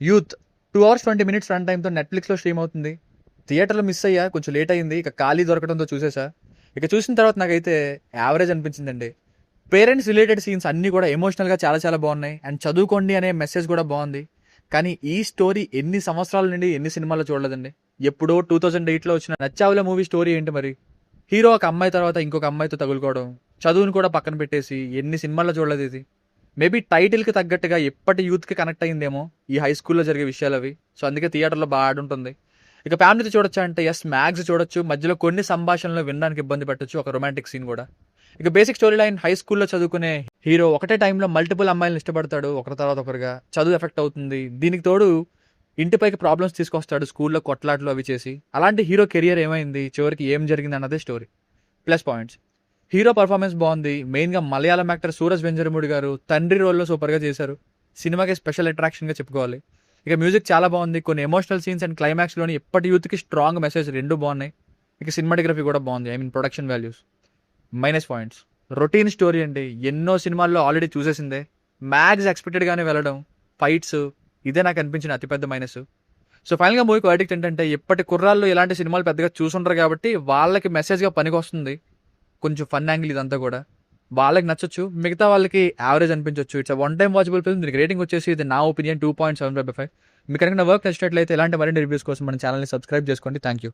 Youth 2 hours 20 minutes run టైమ్తో నెట్ఫ్లిక్స్లో stream అవుతుంది. థియేటర్లో మిస్ అయ్యా, కొంచెం లేట్ అయింది. ఇక ఖాళీ దొరకడంతో చూసేసా. ఇక చూసిన తర్వాత నాకైతే యావరేజ్ అనిపించిందండి. పేరెంట్స్ రిలేటెడ్ సీన్స్ అన్నీ కూడా ఎమోషనల్గా చాలా చాలా బాగున్నాయి. అండ్ చదువుకోండి అనే మెసేజ్ కూడా బాగుంది. కానీ ఈ స్టోరీ ఎన్ని సంవత్సరాల నుండి ఎన్ని సినిమాల్లో చూడలేదండి. ఎప్పుడో 2008లో వచ్చిన నచ్చావులే మూవీ స్టోరీ ఏంటి మరి? హీరో ఒక అమ్మాయి తర్వాత ఇంకొక అమ్మాయితో తగులుకోవడం, చదువుని కూడా పక్కన పెట్టేసి ఎన్ని సినిమాల్లో చూడలేదు ఇది. మేబీ టైటిల్కి తగ్గట్టుగా ఎప్పటి యూత్కి కనెక్ట్ అయ్యిందేమో ఈ హై స్కూల్లో జరిగే విషయాలు అవి. సో అందుకే థియేటర్లో బాగా ఆడుంటుంది. ఇక ఫ్యామిలీతో చూడొచ్చా అంటే ఎస్, మ్యాక్స్ చూడొచ్చు. మధ్యలో కొన్ని సంభాషణలు వినడానికి ఇబ్బంది పెట్టొచ్చు, ఒక రొమాంటిక్ సీన్ కూడా. ఇక బేసిక్ స్టోరీ లైన్, హై స్కూల్లో చదువుకునే హీరో ఒకటే టైంలో మల్టిపుల్ అమ్మాయిలను ఇష్టపడతాడు, ఒకరి తర్వాత ఒకరుగా. చదువు ఎఫెక్ట్ అవుతుంది. దీనికి తోడు ఇంటిపైకి ప్రాబ్లమ్స్ తీసుకొస్తాడు, స్కూల్లో కొట్లాట్లు అవి చేసి. అలాంటి హీరో కెరియర్ ఏమైంది, చివరికి ఏం జరిగింది అన్నదే story. Plus points, hero performance బాగుంది. మెయిన్గా మలయాళం యాక్టర్ సూరజ్ వెంజరమూడి గారు తండ్రి రోల్లో సూపర్గా చేశారు. సినిమాకి స్పెషల్ అట్రాక్షన్గా చెప్పుకోవాలి. ఇక మ్యూజిక్ చాలా బాగుంది. కొన్ని ఎమోషనల్ సీన్స్ అండ్ క్లైమాక్స్లోని ఎప్పటి యూత్కి స్ట్రాంగ్ మెసేజ్ రెండు బాగున్నాయి. ఇక సినిమాటోగ్రఫీ కూడా బాగుంది, I mean production values. Minus points, routine story అండి. ఎన్నో సినిమాల్లో ఆల్రెడీ చూసేసిందే. మ్యాక్స్ ఎక్స్పెక్టెడ్గానే వెళ్ళడం, ఫైట్స్, ఇదే నాకు అనిపించిన అతిపెద్ద మైనస్. సో ఫైనల్గా మూవీకి వర్డిక్ట్ ఏంటంటే, ఇప్పటి కుర్రాళ్ళు ఇలాంటి సినిమాలు పెద్దగా చూసుంటారు కాబట్టి వాళ్ళకి మెసేజ్గా పనికి వస్తుంది. కొంచెం ఫన్ యాంగిల్ ఇదంతా కూడా వాళ్ళకి నచ్చొచ్చు, మిగతా వాళ్ళకి యావరేజ్ అనిపించవచ్చు. It's one time watchable film. దీనికి రేటింగ్ వచ్చేసి ఇది నా ఒపీనియన్ 2.75/5. మీకు కనుక నా వర్క్ నచ్చినట్లయితే ఇలాంటి మరిన్ని రివ్యూస్ కోసం మన ఛానల్ని సబ్స్క్రైబ్ చేసుకోండి. Thank you.